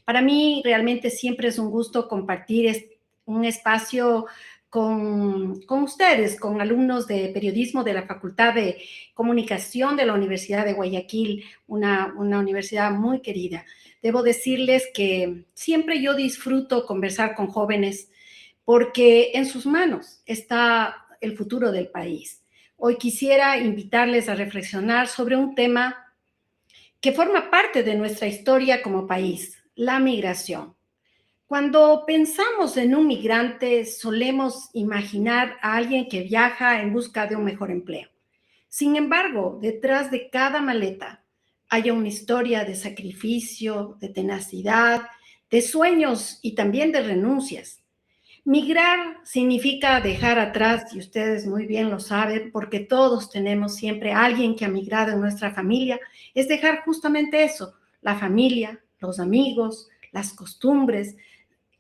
Para mí realmente siempre es un gusto compartir un espacio con ustedes, con alumnos de periodismo de la Facultad de Comunicación de la Universidad de Guayaquil, una universidad muy querida. Debo decirles que siempre yo disfruto conversar con jóvenes porque en sus manos está el futuro del país. Hoy quisiera invitarles a reflexionar sobre un tema que forma parte de nuestra historia como país, la migración. Cuando pensamos en un migrante, solemos imaginar a alguien que viaja en busca de un mejor empleo. Sin embargo, detrás de cada maleta hay una historia de sacrificio, de tenacidad, de sueños y también de renuncias. Migrar significa dejar atrás, y ustedes muy bien lo saben, porque todos tenemos siempre a alguien que ha migrado en nuestra familia, es dejar justamente eso, la familia, los amigos, las costumbres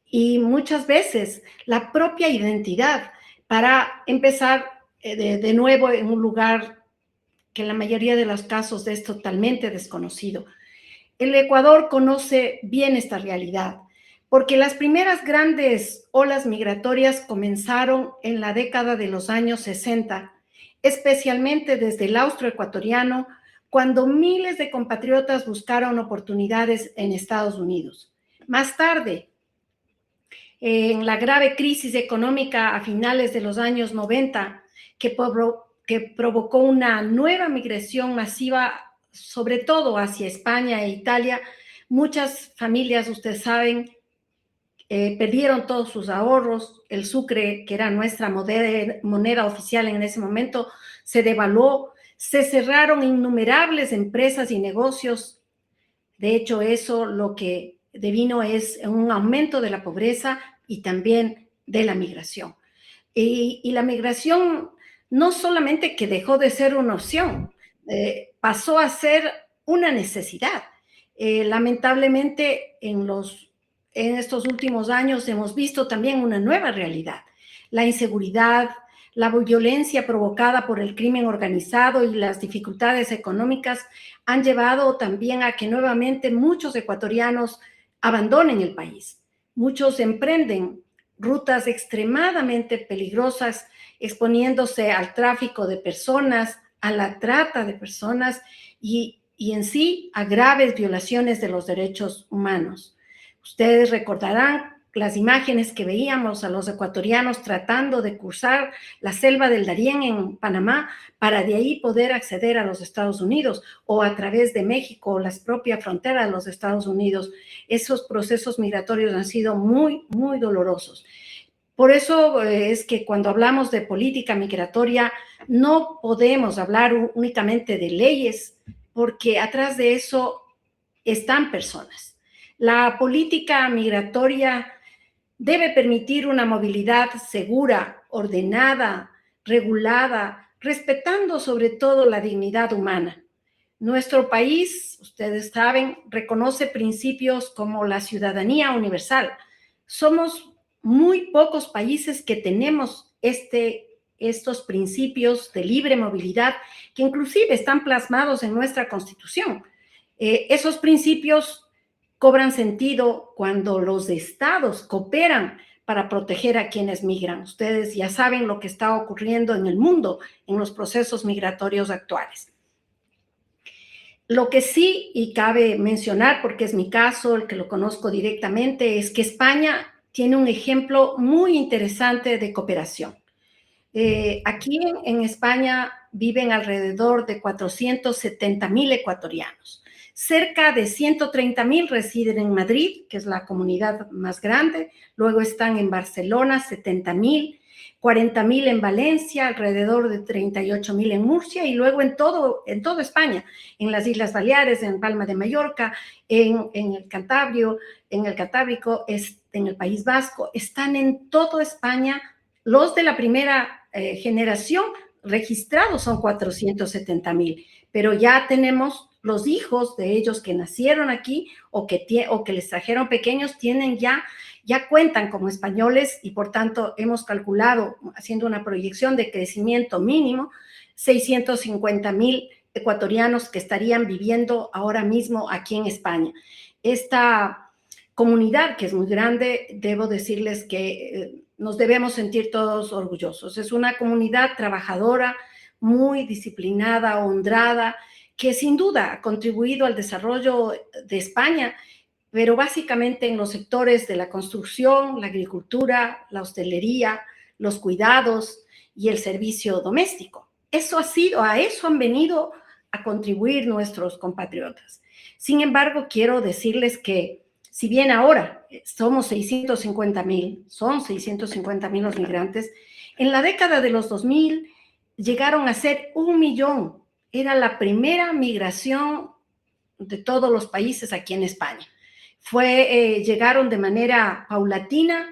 y muchas veces la propia identidad para empezar de nuevo en un lugar que en la mayoría de los casos es totalmente desconocido. El Ecuador conoce bien esta realidad, porque las primeras grandes olas migratorias comenzaron en la década de los años 60, especialmente desde el austroecuatoriano, cuando miles de compatriotas buscaron oportunidades en Estados Unidos. Más tarde, en la grave crisis económica a finales de los años 90, que provocó una nueva migración masiva, sobre todo hacia España e Italia, muchas familias, ustedes saben, perdieron todos sus ahorros, el sucre, que era nuestra moneda oficial en ese momento, se devaluó, se cerraron innumerables empresas y negocios. De hecho, eso lo que devino es un aumento de la pobreza y también de la migración. Y la migración no solamente que dejó de ser una opción, pasó a ser una necesidad. Lamentablemente, en estos últimos años hemos visto también una nueva realidad. La inseguridad, la violencia provocada por el crimen organizado y las dificultades económicas han llevado también a que nuevamente muchos ecuatorianos abandonen el país. Muchos emprenden rutas extremadamente peligrosas, exponiéndose al tráfico de personas, a la trata de personas y en sí a graves violaciones de los derechos humanos. Ustedes recordarán las imágenes que veíamos a los ecuatorianos tratando de cruzar la selva del Darién en Panamá para de ahí poder acceder a los Estados Unidos o a través de México o las propias fronteras de los Estados Unidos. Esos procesos migratorios han sido muy, muy dolorosos. Por eso es que cuando hablamos de política migratoria no podemos hablar únicamente de leyes, porque atrás de eso están personas. La política migratoria debe permitir una movilidad segura, ordenada, regulada, respetando sobre todo la dignidad humana. Nuestro país, ustedes saben, reconoce principios como la ciudadanía universal. Somos muy pocos países que tenemos estos principios de libre movilidad que inclusive están plasmados en nuestra Constitución. Esos principios cobran sentido cuando los estados cooperan para proteger a quienes migran. Ustedes ya saben lo que está ocurriendo en el mundo en los procesos migratorios actuales. Lo que sí, y cabe mencionar, porque es mi caso, el que lo conozco directamente, es que España tiene un ejemplo muy interesante de cooperación. Aquí en España viven alrededor de 470,000 ecuatorianos. Cerca de 130,000 residen en Madrid, que es la comunidad más grande. Luego están en Barcelona, 70,000, 40,000 en Valencia, alrededor de 38,000 en Murcia y luego en todo España, en las Islas Baleares, en Palma de Mallorca, en el Cantábrico, en el País Vasco. Están en toda España. Los de la primera generación registrados son 470,000, pero ya tenemos los hijos de ellos que nacieron aquí o que les trajeron pequeños, ya cuentan como españoles y por tanto hemos calculado, haciendo una proyección de crecimiento mínimo, 650,000 ecuatorianos que estarían viviendo ahora mismo aquí en España. comunidad, que es muy grande, debo decirles que nos debemos sentir todos orgullosos. Es una comunidad trabajadora, muy disciplinada, honrada, que sin duda ha contribuido al desarrollo de España, pero básicamente en los sectores de la construcción, la agricultura, la hostelería, los cuidados y el servicio doméstico. A eso han venido a contribuir nuestros compatriotas. Sin embargo, quiero decirles que si bien ahora somos 650,000, son 650,000 los migrantes, en la década de los 2000 llegaron a ser 1,000,000. Era la primera migración de todos los países aquí en España. Llegaron de manera paulatina,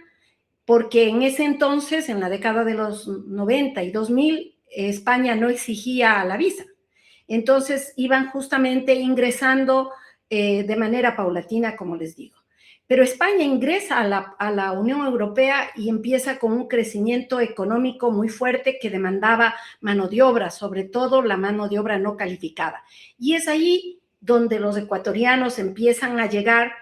porque en ese entonces, en la década de los 90 y 2000, España no exigía la visa. Entonces iban justamente ingresando de manera paulatina, como les digo. Pero España ingresa a la Unión Europea y empieza con un crecimiento económico muy fuerte que demandaba mano de obra, sobre todo la mano de obra no calificada. Y es ahí donde los ecuatorianos empiezan a llegar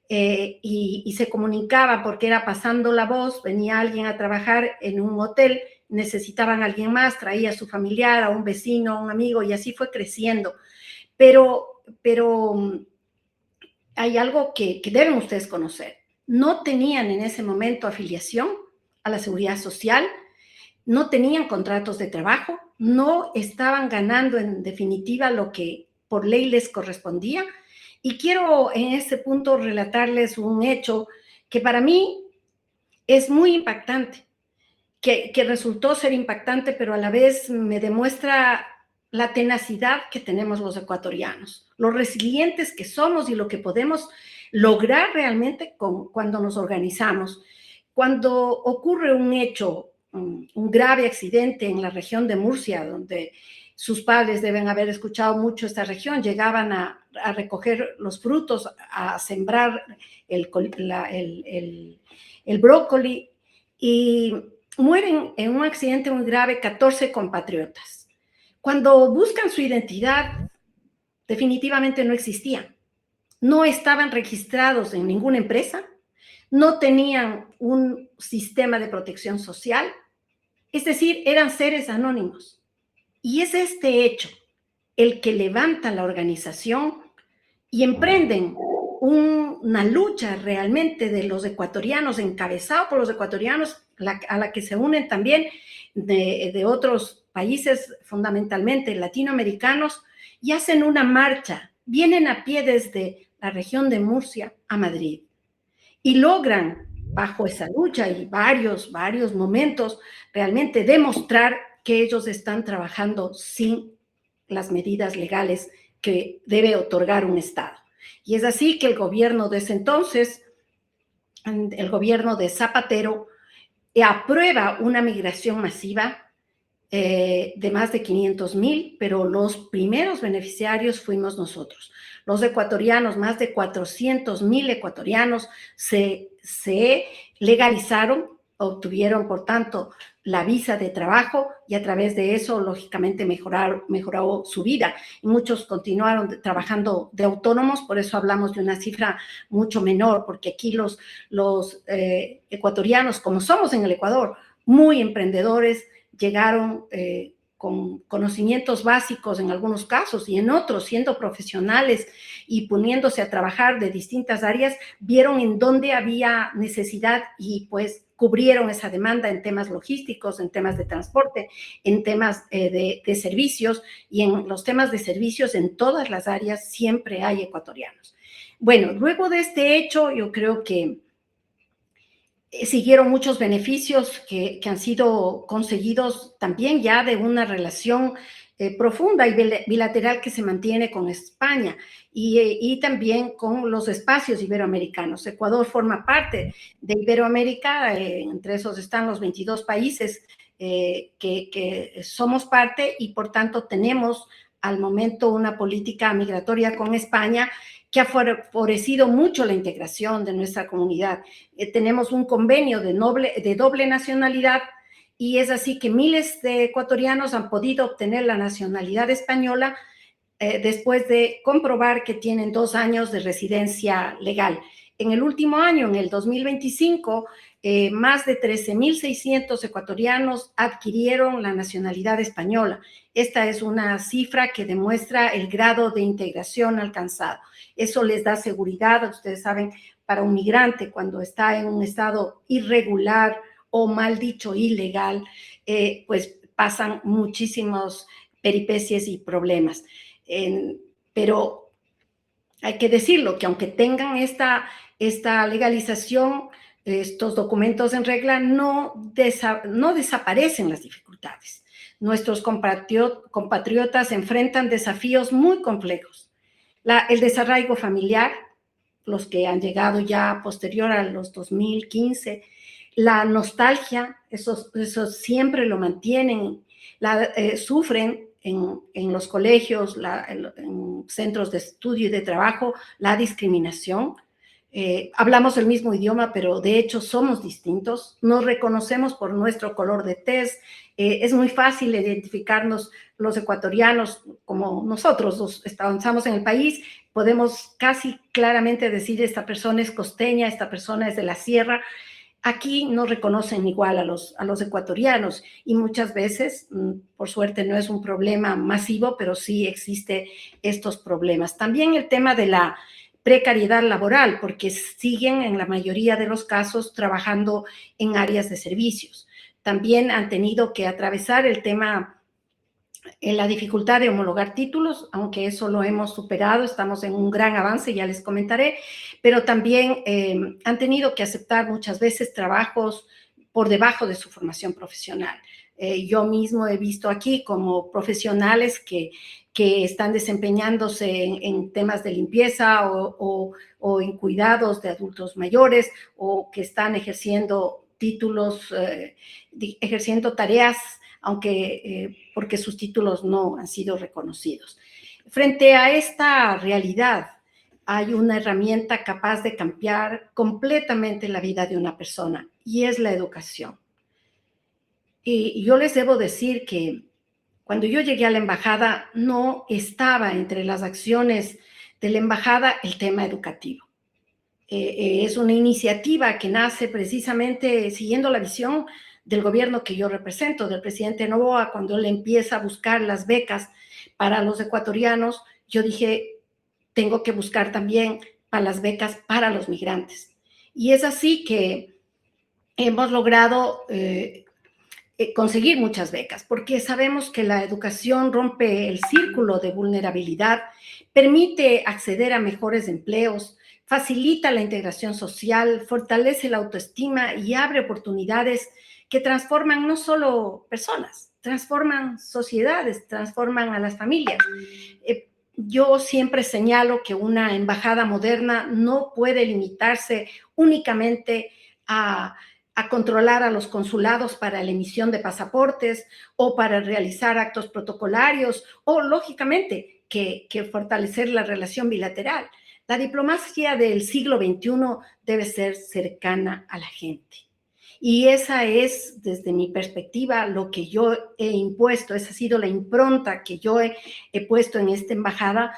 y se comunicaban porque era pasando la voz, venía alguien a trabajar en un hotel, necesitaban a alguien más, traía a su familiar, a un vecino, a un amigo, y así fue creciendo. Pero hay algo que deben ustedes conocer. No tenían en ese momento afiliación a la seguridad social, no tenían contratos de trabajo, no estaban ganando en definitiva lo que por ley les correspondía. Y quiero en este punto relatarles un hecho que para mí es muy impactante, que resultó ser impactante, pero a la vez me demuestra la tenacidad que tenemos los ecuatorianos, los resilientes que somos y lo que podemos lograr realmente cuando nos organizamos. Cuando ocurre un hecho, un grave accidente en la región de Murcia, donde sus padres deben haber escuchado mucho esta región, llegaban a recoger los frutos, a sembrar el brócoli, y mueren en un accidente muy grave 14 compatriotas. Cuando buscan su identidad, definitivamente no existían. No estaban registrados en ninguna empresa, no tenían un sistema de protección social, es decir, eran seres anónimos. Y es este hecho el que levanta la organización y emprenden una lucha realmente de los ecuatorianos, encabezado por los ecuatorianos, a la que se unen también de otros países, fundamentalmente latinoamericanos, y hacen una marcha, vienen a pie desde la región de Murcia a Madrid, y logran, bajo esa lucha y varios momentos, realmente demostrar que ellos están trabajando sin las medidas legales que debe otorgar un Estado. Y es así que el gobierno de ese entonces, el gobierno de Zapatero, aprueba una migración masiva de más de 500,000, pero los primeros beneficiarios fuimos nosotros. Los ecuatorianos, más de 400,000 ecuatorianos se legalizaron, obtuvieron, por tanto, la visa de trabajo, y a través de eso, lógicamente, mejoró su vida. Y muchos continuaron trabajando de autónomos, por eso hablamos de una cifra mucho menor, porque aquí los ecuatorianos, como somos en el Ecuador, muy emprendedores, llegaron con conocimientos básicos en algunos casos, y en otros, siendo profesionales y poniéndose a trabajar de distintas áreas, vieron en dónde había necesidad y pues cubrieron esa demanda en temas logísticos, en temas de transporte, en temas de servicios, y en los temas de servicios en todas las áreas siempre hay ecuatorianos. Bueno, luego de este hecho, yo creo que siguieron muchos beneficios que han sido conseguidos también ya de una relación profunda y bilateral que se mantiene con España y también con los espacios iberoamericanos. Ecuador forma parte de Iberoamérica, entre esos están los 22 países que somos parte, y por tanto tenemos al momento una política migratoria con España que ha favorecido mucho la integración de nuestra comunidad. Tenemos un convenio de doble nacionalidad, y es así que miles de ecuatorianos han podido obtener la nacionalidad española después de comprobar que tienen 2 años de residencia legal. en el último año, en el 2025, más de 13.600 ecuatorianos adquirieron la nacionalidad española. Esta es una cifra que demuestra el grado de integración alcanzado. Eso les da seguridad. Ustedes saben, para un migrante, cuando está en un estado irregular o mal dicho ilegal, pues pasan muchísimos peripecias y problemas. Pero hay que decirlo, que aunque tengan esta legalización, estos documentos en regla, no desaparecen las dificultades. Nuestros compatriotas enfrentan desafíos muy complejos. El desarraigo familiar, los que han llegado ya posterior a los 2015, la nostalgia, eso siempre lo mantienen, sufren en los colegios, en centros de estudio y de trabajo, la discriminación. Hablamos el mismo idioma, pero de hecho somos distintos, nos reconocemos por nuestro color de tez, es muy fácil identificarnos los ecuatorianos como nosotros, estamos en el país, podemos casi claramente decir esta persona es costeña, esta persona es de la sierra. Aquí no reconocen igual a los ecuatorianos y muchas veces, por suerte, no es un problema masivo, pero sí existe estos problemas. También el tema de la precariedad laboral, porque siguen en la mayoría de los casos trabajando en áreas de servicios. También han tenido que atravesar el tema en la dificultad de homologar títulos, aunque eso lo hemos superado, estamos en un gran avance, ya les comentaré, pero también han tenido que aceptar muchas veces trabajos por debajo de su formación profesional. Yo mismo he visto aquí como profesionales que están desempeñándose en temas de limpieza o en cuidados de adultos mayores o que están ejerciendo títulos, ejerciendo tareas aunque porque sus títulos no han sido reconocidos. Frente a esta realidad, hay una herramienta capaz de cambiar completamente la vida de una persona, y es la educación. Y yo les debo decir que cuando yo llegué a la embajada, no estaba entre las acciones de la embajada el tema educativo. Es una iniciativa que nace precisamente siguiendo la visión del gobierno que yo represento, del presidente Noboa, cuando él empieza a buscar las becas para los ecuatorianos. Yo dije, tengo que buscar también para las becas para los migrantes. Y es así que hemos logrado conseguir muchas becas, porque sabemos que la educación rompe el círculo de vulnerabilidad, permite acceder a mejores empleos, facilita la integración social, fortalece la autoestima y abre oportunidades que transforman no solo personas, transforman sociedades, transforman a las familias. Yo siempre señalo que una embajada moderna no puede limitarse únicamente a controlar a los consulados para la emisión de pasaportes o para realizar actos protocolarios o, lógicamente, que fortalecer la relación bilateral. La diplomacia del siglo XXI debe ser cercana a la gente. Y esa es, desde mi perspectiva, lo que yo he impuesto, esa ha sido la impronta que yo he puesto en esta embajada,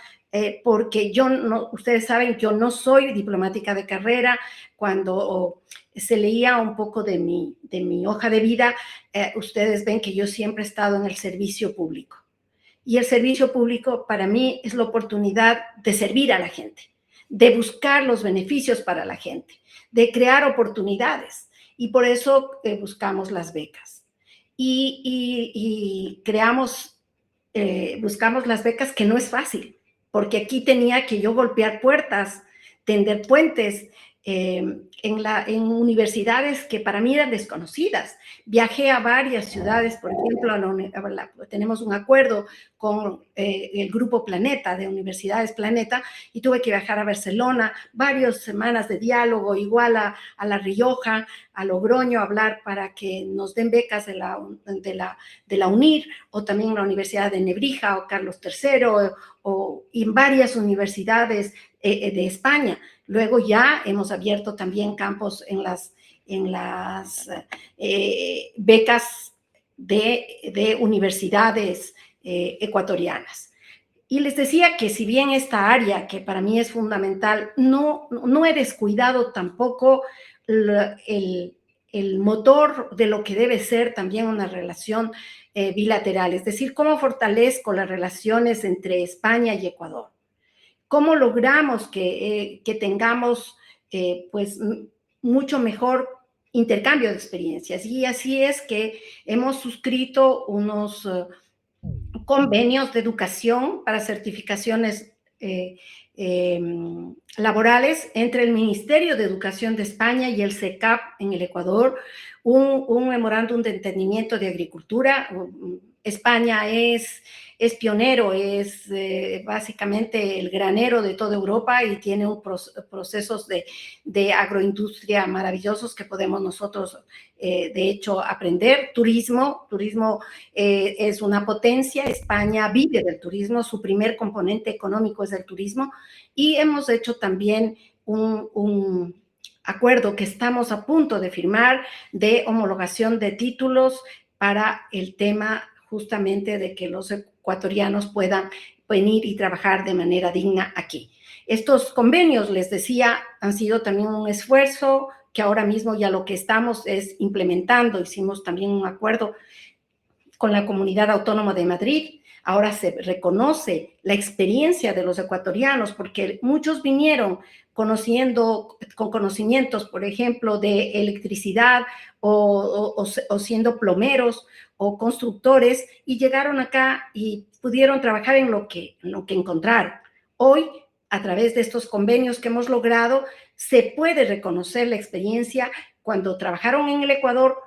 porque yo no, ustedes saben, yo no soy diplomática de carrera. Cuando se leía un poco de mi hoja de vida, ustedes ven que yo siempre he estado en el servicio público. Y el servicio público para mí es la oportunidad de servir a la gente, de buscar los beneficios para la gente, de crear oportunidades. Y por eso buscamos las becas. Y buscamos las becas, que no es fácil, porque aquí tenía que yo golpear puertas, tender puentes en universidades que para mí eran desconocidas. Viajé a varias ciudades, por ejemplo, tenemos un acuerdo con el Grupo Planeta, de Universidades Planeta, y tuve que viajar a Barcelona, varias semanas de diálogo, igual a La Rioja, a Logroño, a hablar para que nos den becas de la UNIR, o también la Universidad de Nebrija o Carlos III, y en varias universidades de España. Luego ya hemos abierto también campos en las becas de universidades ecuatorianas. Y les decía que si bien esta área, que para mí es fundamental, no he descuidado tampoco el, el motor de lo que debe ser también una relación bilateral, es decir, cómo fortalezco las relaciones entre España y Ecuador, cómo logramos que tengamos pues mucho mejor intercambio de experiencias. Y así es que hemos suscrito unos convenios de educación para certificaciones eh, laborales entre el Ministerio de Educación de España y el SECAP en el Ecuador, un memorándum de entendimiento de agricultura. España es pionero, es básicamente el granero de toda Europa y tiene procesos de agroindustria maravillosos que podemos nosotros, de hecho, aprender. Turismo es una potencia, España vive del turismo, su primer componente económico es el turismo, y hemos hecho también un acuerdo que estamos a punto de firmar de homologación de títulos para el tema justamente de que los ecuatorianos puedan venir y trabajar de manera digna aquí. Estos convenios, les decía, han sido también un esfuerzo que ahora mismo ya lo que estamos es implementando. Hicimos también un acuerdo con la Comunidad Autónoma de Madrid. Ahora se reconoce la experiencia de los ecuatorianos porque muchos vinieron con conocimientos, por ejemplo, de electricidad o siendo plomeros o constructores y llegaron acá y pudieron trabajar en lo que encontraron. Hoy, a través de estos convenios que hemos logrado, se puede reconocer la experiencia cuando trabajaron en el Ecuador,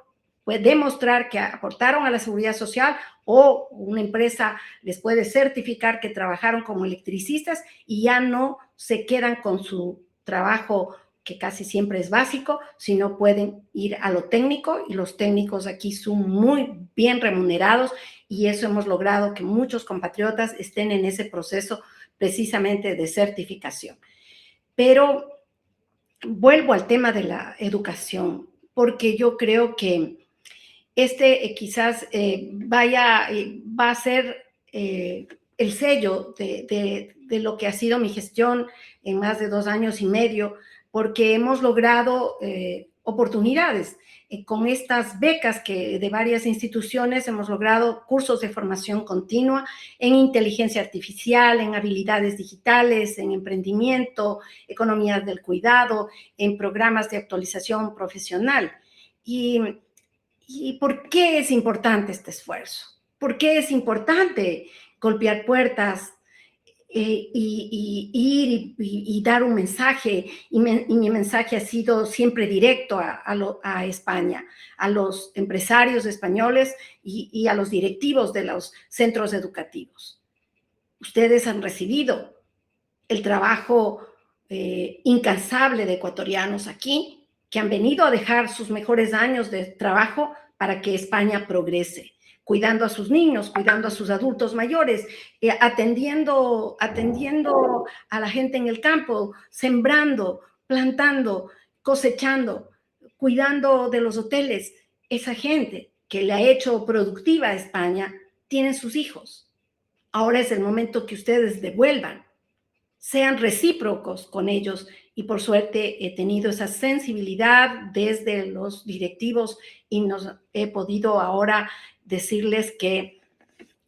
puede demostrar que aportaron a la seguridad social o una empresa les puede certificar que trabajaron como electricistas y ya no se quedan con su trabajo que casi siempre es básico, sino pueden ir a lo técnico y los técnicos aquí son muy bien remunerados y eso hemos logrado que muchos compatriotas estén en ese proceso precisamente de certificación. Pero vuelvo al tema de la educación, porque yo creo que quizás va a ser el sello de lo que ha sido mi gestión en más de 2 años y medio, porque hemos logrado oportunidades. Con estas becas de varias instituciones hemos logrado cursos de formación continua en inteligencia artificial, en habilidades digitales, en emprendimiento, economías del cuidado, en programas de actualización profesional. ¿Y por qué es importante este esfuerzo? ¿Por qué es importante golpear puertas ir y dar un mensaje? Y mi mensaje ha sido siempre directo a España, a los empresarios españoles y a los directivos de los centros educativos. Ustedes han recibido el trabajo incansable de ecuatorianos aquí, que han venido a dejar sus mejores años de trabajo para que España progrese, cuidando a sus niños, cuidando a sus adultos mayores, atendiendo a la gente en el campo, sembrando, plantando, cosechando, cuidando de los hoteles. Esa gente que le ha hecho productiva a España tiene sus hijos. Ahora es el momento que ustedes devuelvan, sean recíprocos con ellos, y por suerte he tenido esa sensibilidad desde los directivos y he podido ahora decirles que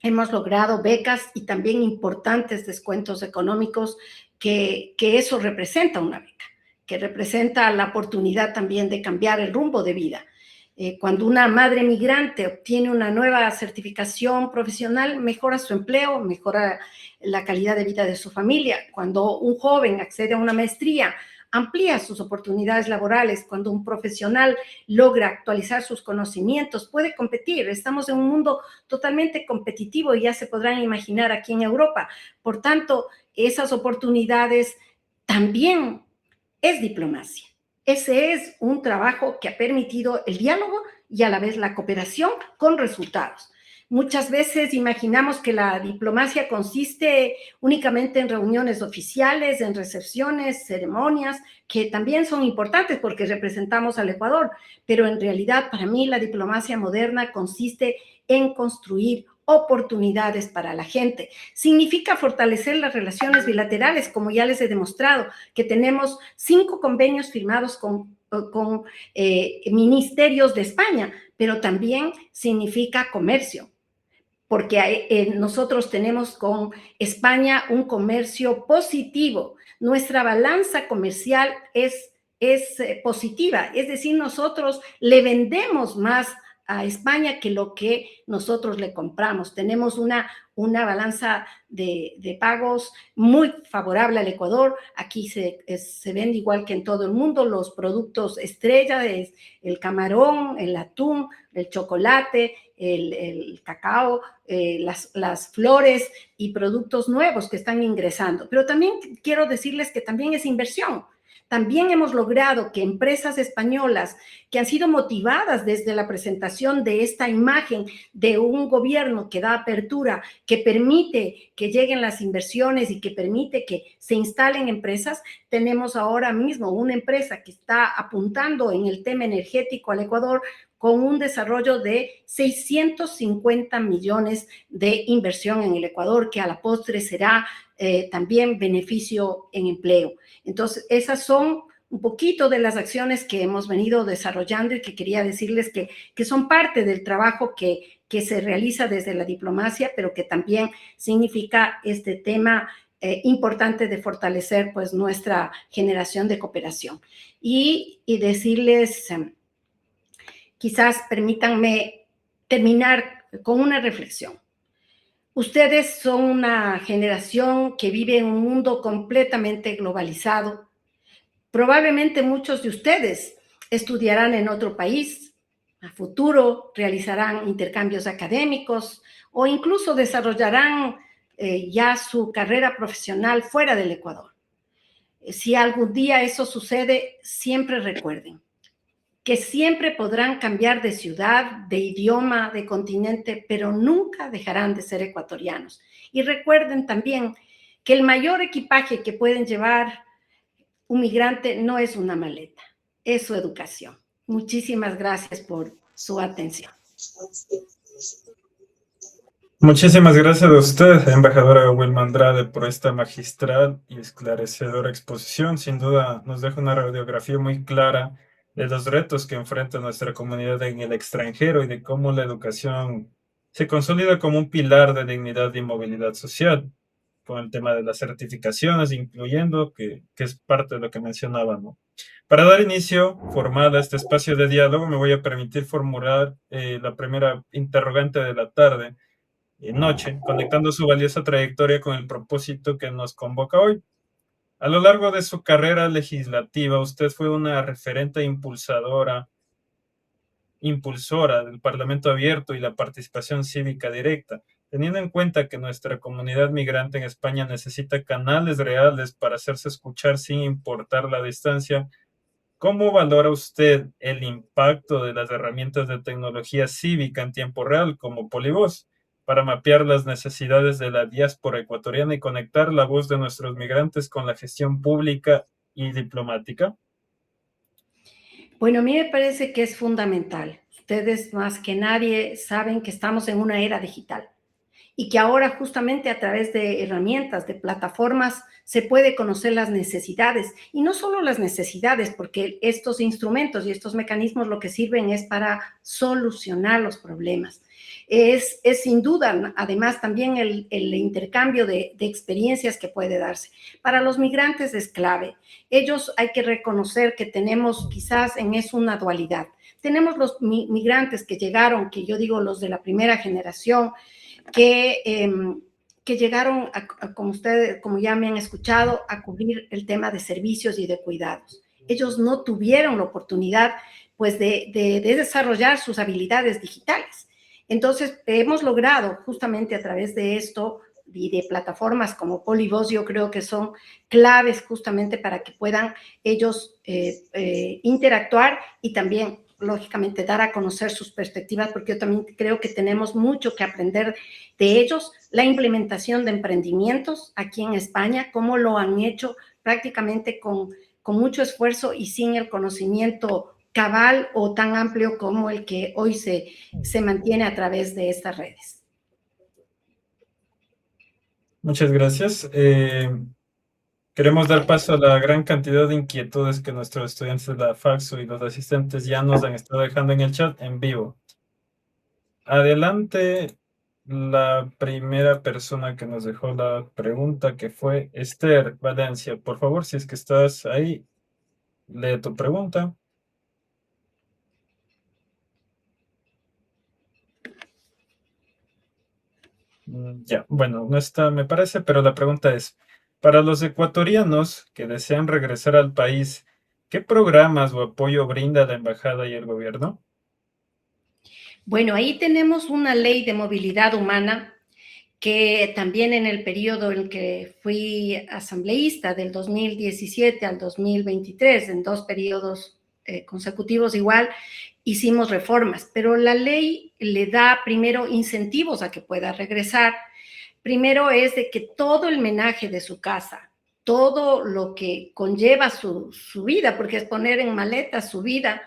hemos logrado becas y también importantes descuentos económicos, que eso representa una beca, que representa la oportunidad también de cambiar el rumbo de vida. Cuando una madre migrante obtiene una nueva certificación profesional, mejora su empleo, mejora la calidad de vida de su familia. Cuando un joven accede a una maestría, amplía sus oportunidades laborales. Cuando un profesional logra actualizar sus conocimientos, puede competir. Estamos en un mundo totalmente competitivo y ya se podrán imaginar aquí en Europa. Por tanto, esas oportunidades también es diplomacia. Ese es un trabajo que ha permitido el diálogo y a la vez la cooperación con resultados. Muchas veces imaginamos que la diplomacia consiste únicamente en reuniones oficiales, en recepciones, ceremonias, que también son importantes porque representamos al Ecuador, pero en realidad para mí la diplomacia moderna consiste en construir oportunidades para la gente. Significa fortalecer las relaciones bilaterales, como ya les he demostrado, que tenemos 5 convenios firmados con ministerios de España, pero también significa comercio, porque nosotros tenemos con España un comercio positivo. Nuestra balanza comercial es positiva, es decir, nosotros le vendemos más a España que lo que nosotros le compramos. Tenemos una balanza de pagos muy favorable al Ecuador. Aquí se vende igual que en todo el mundo los productos estrella, el camarón, el atún, el chocolate, el cacao, las flores y productos nuevos que están ingresando. Pero también quiero decirles que también es inversión. También hemos logrado que empresas españolas que han sido motivadas desde la presentación de esta imagen de un gobierno que da apertura, que permite que lleguen las inversiones y que permite que se instalen empresas, tenemos ahora mismo una empresa que está apuntando en el tema energético al Ecuador con un desarrollo de 650 millones de inversión en el Ecuador, que a la postre será también beneficio en empleo. Entonces, esas son un poquito de las acciones que hemos venido desarrollando y que quería decirles que son parte del trabajo que se realiza desde la diplomacia, pero que también significa este tema importante de fortalecer pues nuestra generación de cooperación. Y decirles, quizás permítanme terminar con una reflexión. Ustedes son una generación que vive en un mundo completamente globalizado. Probablemente muchos de ustedes estudiarán en otro país, a futuro realizarán intercambios académicos o incluso desarrollarán ya su carrera profesional fuera del Ecuador. Si algún día eso sucede, siempre recuerden que siempre podrán cambiar de ciudad, de idioma, de continente, pero nunca dejarán de ser ecuatorianos. Y recuerden también que el mayor equipaje que pueden llevar un migrante no es una maleta, es su educación. Muchísimas gracias por su atención. Muchísimas gracias a usted, embajadora Wilma Andrade, por esta magistral y esclarecedora exposición. Sin duda nos deja una radiografía muy clara de los retos que enfrenta nuestra comunidad en el extranjero y de cómo la educación se consolida como un pilar de dignidad y movilidad social, con el tema de las certificaciones, incluyendo que es parte de lo que mencionaba, ¿no? Para dar inicio formal a este espacio de diálogo, me voy a permitir formular la primera interrogante de la tarde y noche, conectando su valiosa trayectoria con el propósito que nos convoca hoy. A lo largo de su carrera legislativa, usted fue una referente impulsora del Parlamento abierto y la participación cívica directa, teniendo en cuenta que nuestra comunidad migrante en España necesita canales reales para hacerse escuchar sin importar la distancia. ¿Cómo valora usted el impacto de las herramientas de tecnología cívica en tiempo real como Polivoz para mapear las necesidades de la diáspora ecuatoriana y conectar la voz de nuestros migrantes con la gestión pública y diplomática? Bueno, a mí me parece que es fundamental. Ustedes más que nadie saben que estamos en una era digital y que ahora justamente a través de herramientas, de plataformas, se puede conocer las necesidades. Y no solo las necesidades, porque estos instrumentos y estos mecanismos lo que sirven es para solucionar los problemas. Es sin duda, además, también el intercambio de experiencias que puede darse. Para los migrantes es clave. Ellos hay que reconocer que tenemos quizás en eso una dualidad. Tenemos los migrantes que llegaron, que yo digo los de la primera generación, que llegaron, como ustedes, como ya me han escuchado, a cubrir el tema de servicios y de cuidados. Ellos no tuvieron la oportunidad, pues, de desarrollar sus habilidades digitales. Entonces, hemos logrado justamente a través de esto y de plataformas como Polivoz, yo creo que son claves justamente para que puedan ellos interactuar y también, lógicamente, dar a conocer sus perspectivas, porque yo también creo que tenemos mucho que aprender de ellos. La implementación de emprendimientos aquí en España, cómo lo han hecho prácticamente con mucho esfuerzo y sin el conocimiento cabal o tan amplio como el que hoy se mantiene a través de estas redes. Muchas gracias. Queremos dar paso a la gran cantidad de inquietudes que nuestros estudiantes de la FAXU y los asistentes ya nos han estado dejando en el chat en vivo. Adelante, la primera persona que nos dejó la pregunta, que fue Esther Valencia. Por favor, si es que estás ahí, lee tu pregunta. Ya, bueno, no está, me parece, pero la pregunta es, para los ecuatorianos que desean regresar al país, ¿qué programas o apoyo brinda la embajada y el gobierno? Bueno, ahí tenemos una ley de movilidad humana que también en el periodo en que fui asambleísta, del 2017 al 2023, en dos periodos consecutivos igual, hicimos reformas, pero la ley le da primero incentivos a que pueda regresar. Primero es de que todo el menaje de su casa, todo lo que conlleva su vida, porque es poner en maleta su vida,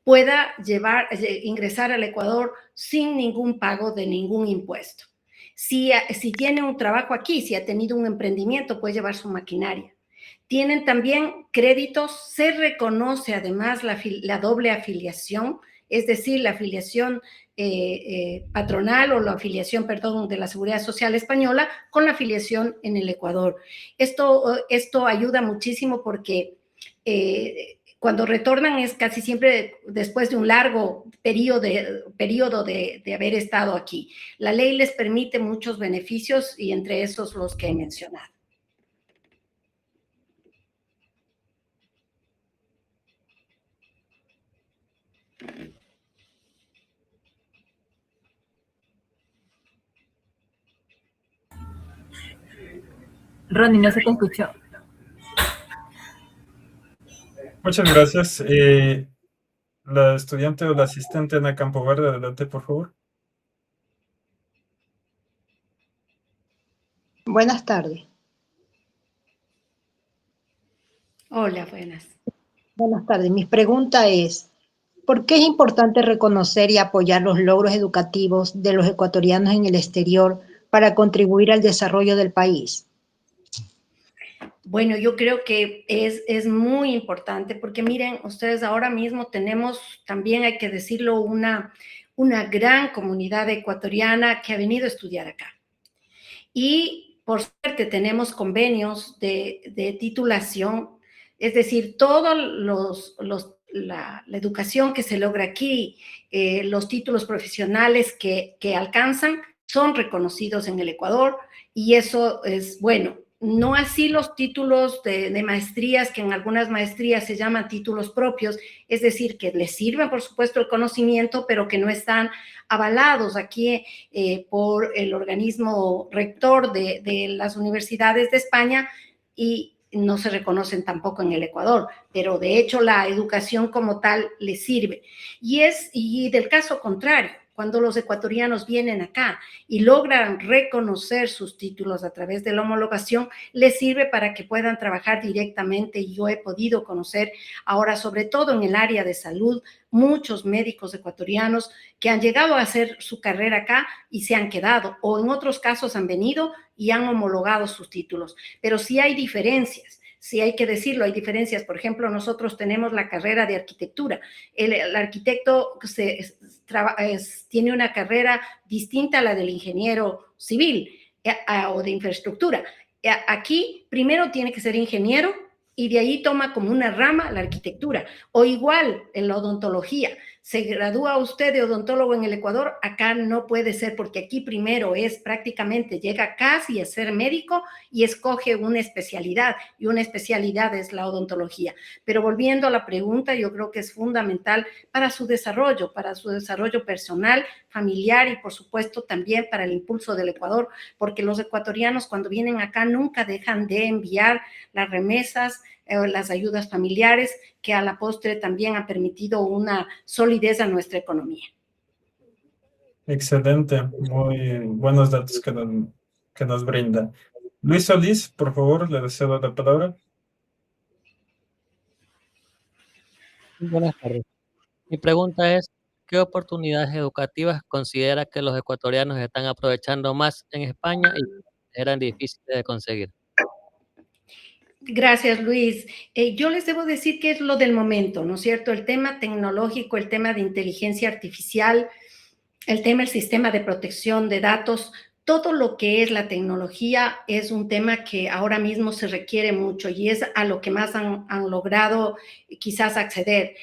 pueda ingresar al Ecuador sin ningún pago de ningún impuesto. Si tiene un trabajo aquí, si ha tenido un emprendimiento, puede llevar su maquinaria. Tienen también créditos, se reconoce además la doble afiliación, es decir, la afiliación patronal o la afiliación, perdón, de la Seguridad Social Española con la afiliación en el Ecuador. Esto ayuda muchísimo porque cuando retornan es casi siempre después de un largo periodo de haber estado aquí. La ley les permite muchos beneficios y entre esos los que he mencionado. Ronnie, no se te escuchó. Muchas gracias. La estudiante o la asistente Ana Campo Verde, adelante, por favor. Buenas tardes. Hola, buenas. Buenas tardes. Mi pregunta es, ¿por qué es importante reconocer y apoyar los logros educativos de los ecuatorianos en el exterior para contribuir al desarrollo del país? Bueno, yo creo que es muy importante porque miren, ustedes ahora mismo tenemos también, hay que decirlo, una gran comunidad ecuatoriana que ha venido a estudiar acá. Y por suerte tenemos convenios de titulación, es decir, todos la educación que se logra aquí, los títulos profesionales que alcanzan son reconocidos en el Ecuador y eso es bueno. No así los títulos de maestrías, que en algunas maestrías se llaman títulos propios, es decir, que les sirven, por supuesto, el conocimiento, pero que no están avalados aquí por el organismo rector de las universidades de España y no se reconocen tampoco en el Ecuador, pero de hecho la educación como tal les sirve. Y del caso contrario, cuando los ecuatorianos vienen acá y logran reconocer sus títulos a través de la homologación, les sirve para que puedan trabajar directamente. Y yo he podido conocer ahora, sobre todo en el área de salud, muchos médicos ecuatorianos que han llegado a hacer su carrera acá y se han quedado, o en otros casos han venido y han homologado sus títulos. Pero sí hay diferencias. Sí hay que decirlo, hay diferencias. Por ejemplo, nosotros tenemos la carrera de arquitectura. El arquitecto tiene una carrera distinta a la del ingeniero civil o de infraestructura. Aquí primero tiene que ser ingeniero y de ahí toma como una rama la arquitectura. O igual en la odontología. Se gradúa usted de odontólogo en el Ecuador, acá no puede ser porque aquí primero es prácticamente, llega casi a ser médico y escoge una especialidad y una especialidad es la odontología. Pero volviendo a la pregunta, yo creo que es fundamental para su desarrollo personal, familiar y por supuesto también para el impulso del Ecuador, porque los ecuatorianos cuando vienen acá nunca dejan de enviar las remesas, las ayudas familiares, que a la postre también han permitido una solidez a nuestra economía. Excelente, muy buenos datos que nos brinda. Luis Solís, por favor, le cedo la palabra. Buenas tardes. Mi pregunta es, ¿qué oportunidades educativas considera que los ecuatorianos están aprovechando más en España? eran difíciles de conseguir. Gracias, Luis. Yo les debo decir que es lo del momento, ¿no es cierto? El tema tecnológico, el tema de inteligencia artificial, el tema del sistema de protección de datos, todo lo que es la tecnología es un tema que ahora mismo se requiere mucho y es a lo que más han logrado quizás acceder.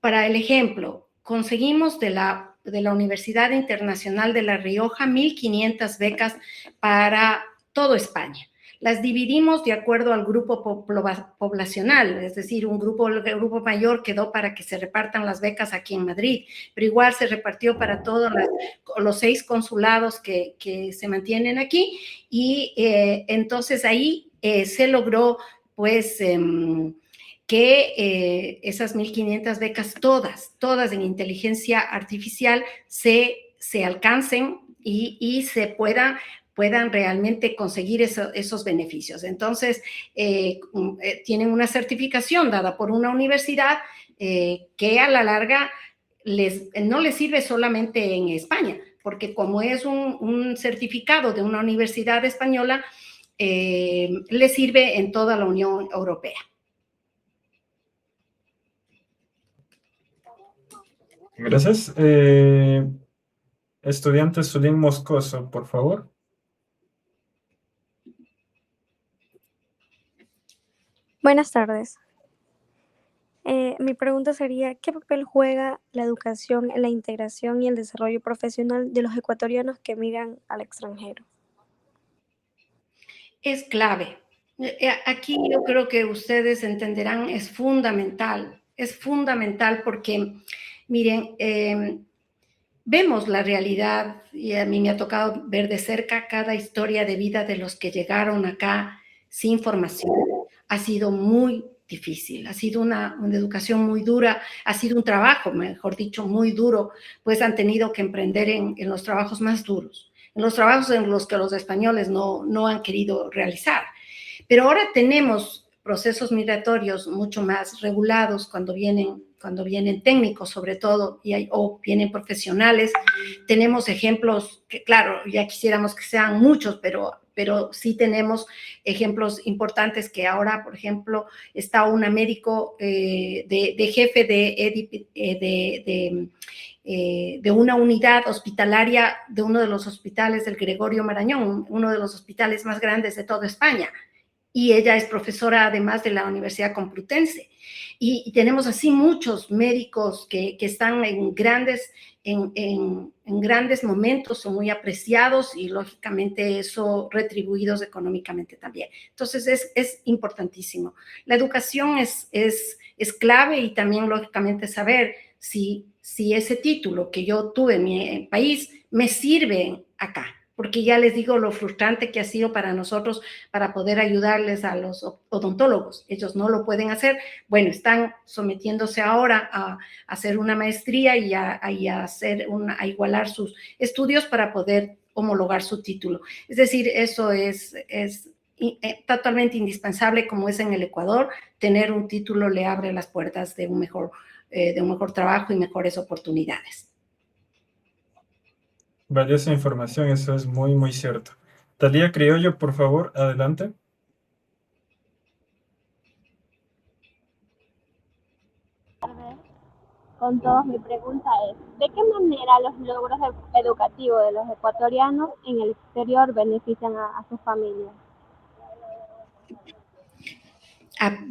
Para el ejemplo, conseguimos de la Universidad Internacional de La Rioja 1.500 becas para toda España. Las dividimos de acuerdo al grupo poblacional, es decir, el grupo mayor quedó para que se repartan las becas aquí en Madrid, pero igual se repartió para todos los 6 consulados que se mantienen aquí y entonces ahí se logró pues que esas 1.500 becas, todas en inteligencia artificial, se alcancen y se puedan realmente conseguir esos beneficios. Entonces, tienen una certificación dada por una universidad que a la larga no les sirve solamente en España, porque como es un certificado de una universidad española, les sirve en toda la Unión Europea. Gracias. Estudiante Zulín Moscoso, por favor. Buenas tardes. Mi pregunta sería, ¿qué papel juega la educación en la integración y el desarrollo profesional de los ecuatorianos que emigran al extranjero? Es clave. Aquí yo creo que ustedes entenderán, es fundamental porque, miren, vemos la realidad y a mí me ha tocado ver de cerca cada historia de vida de los que llegaron acá sin formación. Ha sido muy difícil, ha sido una educación muy dura, ha sido un trabajo, mejor dicho, muy duro, pues han tenido que emprender en los trabajos más duros, en los trabajos en los que los españoles no han querido realizar. Pero ahora tenemos procesos migratorios mucho más regulados cuando vienen técnicos sobre todo o vienen profesionales. Tenemos ejemplos que, claro, ya quisiéramos que sean muchos, pero sí tenemos ejemplos importantes que ahora, por ejemplo, está una médico de jefe de una unidad hospitalaria de uno de los hospitales del Gregorio Marañón, uno de los hospitales más grandes de toda España. Y ella es profesora además de la Universidad Complutense. Y tenemos así muchos médicos que están en grandes momentos, son muy apreciados y lógicamente eso retribuidos económicamente también. Entonces es importantísimo. La educación es clave y también lógicamente saber si ese título que yo tuve en mi país me sirve acá. Porque ya les digo lo frustrante que ha sido para nosotros para poder ayudarles a los odontólogos. Ellos no lo pueden hacer. Bueno, están sometiéndose ahora a hacer una maestría y a igualar sus estudios para poder homologar su título. Es decir, eso es totalmente indispensable, como es en el Ecuador. Tener un título le abre las puertas de un mejor trabajo y mejores oportunidades. Valiosa información, eso es muy, muy cierto. Talía Criollo, por favor, adelante. Con todos, mi pregunta es, ¿de qué manera los logros educativos de los ecuatorianos en el exterior benefician a sus familias?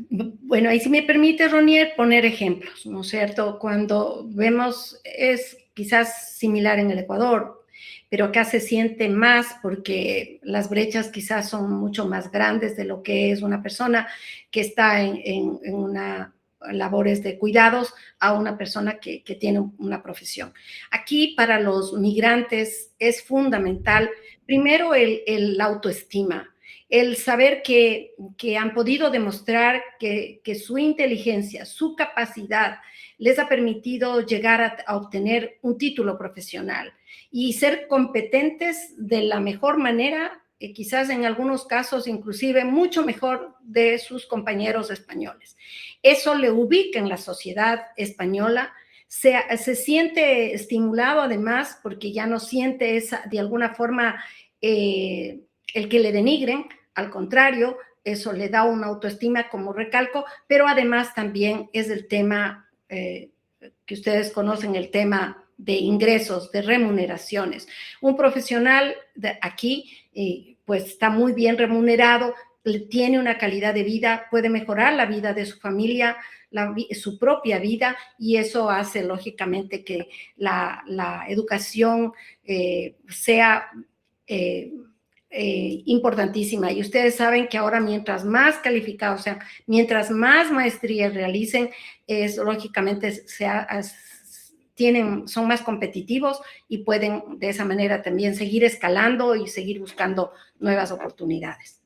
Bueno, ahí si me permite, Ronier, poner ejemplos, ¿no es cierto? Cuando vemos, es quizás similar en el Ecuador, pero acá se siente más porque las brechas quizás son mucho más grandes de lo que es una persona que está en una labores de cuidados a una persona que tiene una profesión. Aquí para los migrantes es fundamental, primero, la autoestima, el saber que han podido demostrar que su inteligencia, su capacidad les ha permitido llegar a obtener un título profesional y ser competentes de la mejor manera, quizás en algunos casos inclusive mucho mejor de sus compañeros españoles. Eso le ubica en la sociedad española, se siente estimulado además porque ya no siente de alguna forma el que le denigren, al contrario, eso le da una autoestima, como recalco, pero además también es el tema que ustedes conocen, el tema de ingresos, de remuneraciones. Un profesional de aquí, pues está muy bien remunerado, tiene una calidad de vida, puede mejorar la vida de su familia, su propia vida, y eso hace lógicamente que la educación sea importantísima. Y ustedes saben que ahora mientras más calificados sean, mientras más maestrías realicen, lógicamente son más competitivos y pueden de esa manera también seguir escalando y seguir buscando nuevas oportunidades.